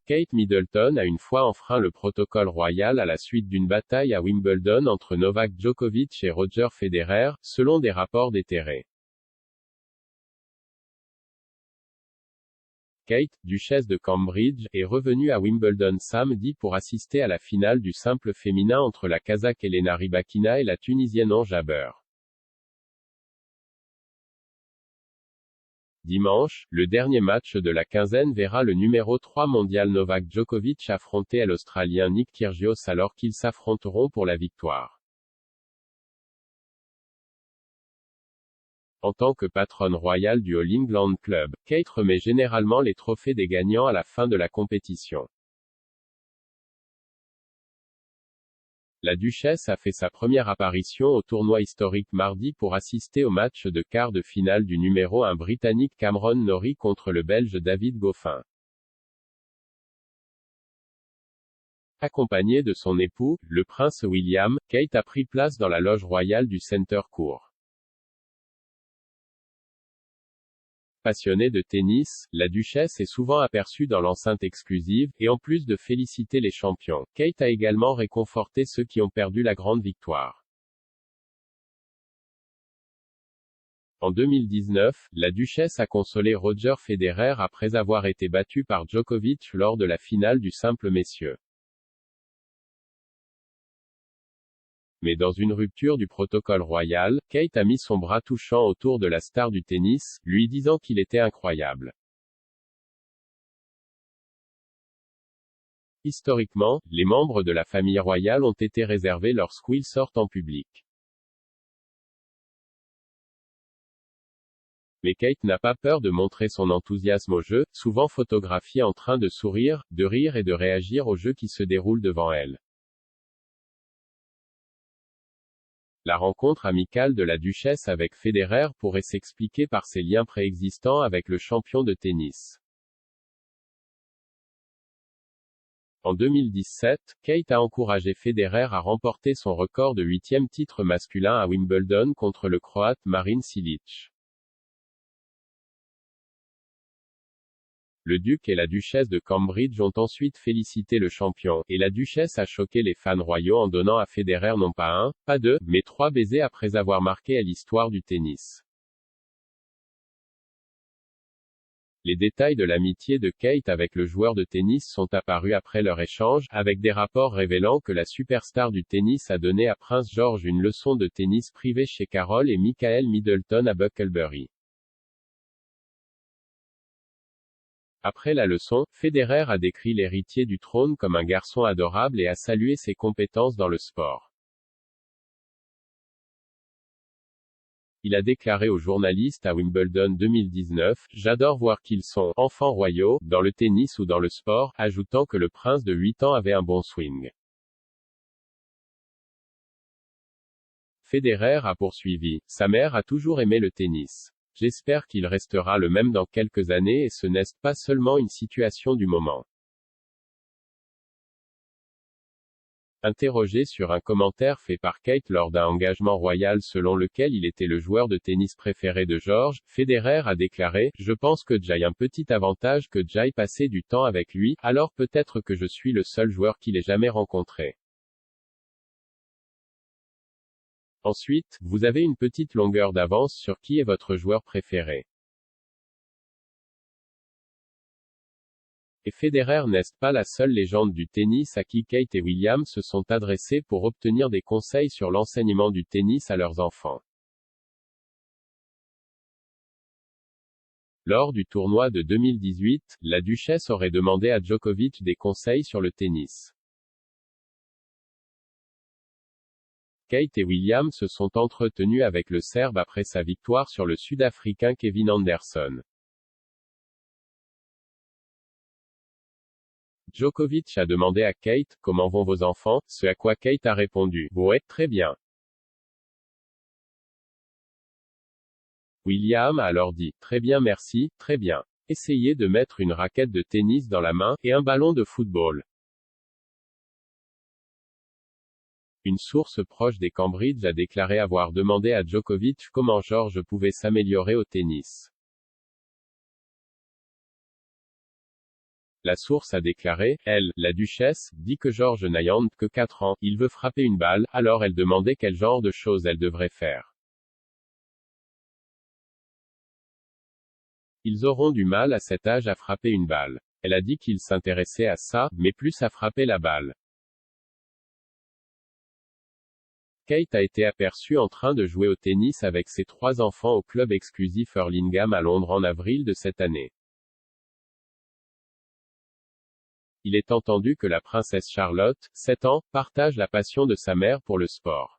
Kate Middleton a une fois enfreint le protocole royal à la suite d'une bataille à Wimbledon entre Novak Djokovic et Roger Federer, selon des rapports déterrés. Kate, duchesse de Cambridge, est revenue à Wimbledon samedi pour assister à la finale du simple féminin entre la Kazakh Elena Rybakina et la Tunisienne Ons Jabeur. Dimanche, le dernier match de la quinzaine verra le numéro 3 mondial Novak Djokovic affronter l'Australien Nick Kyrgios alors qu'ils s'affronteront pour la victoire. En tant que patronne royale du All England Club, Kate remet généralement les trophées des gagnants à la fin de la compétition. La duchesse a fait sa première apparition au tournoi historique mardi pour assister au match de quart de finale du numéro 1 britannique Cameron Norrie contre le Belge David Goffin. Accompagnée de son époux, le prince William, Kate a pris place dans la loge royale du Centre Court. Passionnée de tennis, la duchesse est souvent aperçue dans l'enceinte exclusive, et en plus de féliciter les champions, Kate a également réconforté ceux qui ont perdu la grande victoire. En 2019, la duchesse a consolé Roger Federer après avoir été battu par Djokovic lors de la finale du simple messieurs. Mais dans une rupture du protocole royal, Kate a mis son bras touchant autour de la star du tennis, lui disant qu'il était incroyable. Historiquement, les membres de la famille royale ont été réservés lorsqu'ils sortent en public. Mais Kate n'a pas peur de montrer son enthousiasme au jeu, souvent photographiée en train de sourire, de rire et de réagir au jeu qui se déroule devant elle. La rencontre amicale de la duchesse avec Federer pourrait s'expliquer par ses liens préexistants avec le champion de tennis. En 2017, Kate a encouragé Federer à remporter son record de 8e titre masculin à Wimbledon contre le Croate Marin Cilic. Le duc et la duchesse de Cambridge ont ensuite félicité le champion, et la duchesse a choqué les fans royaux en donnant à Federer non pas un, pas deux, mais 3 baisers après avoir marqué à l'histoire du tennis. Les détails de l'amitié de Kate avec le joueur de tennis sont apparus après leur échange, avec des rapports révélant que la superstar du tennis a donné à Prince George une leçon de tennis privée chez Carol et Michael Middleton à Bucklebury. Après la leçon, Federer a décrit l'héritier du trône comme un garçon adorable et a salué ses compétences dans le sport. Il a déclaré aux journalistes à Wimbledon 2019, « J'adore voir qu'ils sont enfants royaux, dans le tennis ou dans le sport », ajoutant que le prince de 8 ans avait un bon swing. Federer a poursuivi, « Sa mère a toujours aimé le tennis. J'espère qu'il restera le même dans quelques années et ce n'est pas seulement une situation du moment. » Interrogé sur un commentaire fait par Kate lors d'un engagement royal selon lequel il était le joueur de tennis préféré de George, Federer a déclaré, « Je pense que j'ai un petit avantage que j'aille passer du temps avec lui, alors peut-être que je suis le seul joueur qu'il ait jamais rencontré. Ensuite, vous avez une petite longueur d'avance sur qui est votre joueur préféré. Et Federer n'est pas la seule légende du tennis à qui Kate et William se sont adressés pour obtenir des conseils sur l'enseignement du tennis à leurs enfants. Lors du tournoi de 2018, la duchesse aurait demandé à Djokovic des conseils sur le tennis. Kate et William se sont entretenus avec le Serbe après sa victoire sur le Sud-Africain Kevin Anderson. Djokovic a demandé à Kate, « Comment vont vos enfants ?», ce à quoi Kate a répondu, « Ouais, très bien. » William a alors dit, « Très bien merci, très bien. Essayez de mettre une raquette de tennis dans la main, et un ballon de football. » Une source proche des Cambridge a déclaré avoir demandé à Djokovic comment George pouvait s'améliorer au tennis. La source a déclaré, elle, la duchesse, dit que George n'ayant que 4 ans, il veut frapper une balle, alors elle demandait quel genre de choses elle devrait faire. Ils auront du mal à cet âge à frapper une balle. Elle a dit qu'il s'intéressait à ça, mais plus à frapper la balle. Kate a été aperçue en train de jouer au tennis avec ses 3 enfants au club exclusif Hurlingham à Londres en avril de cette année. Il est entendu que la princesse Charlotte, 7 ans, partage la passion de sa mère pour le sport.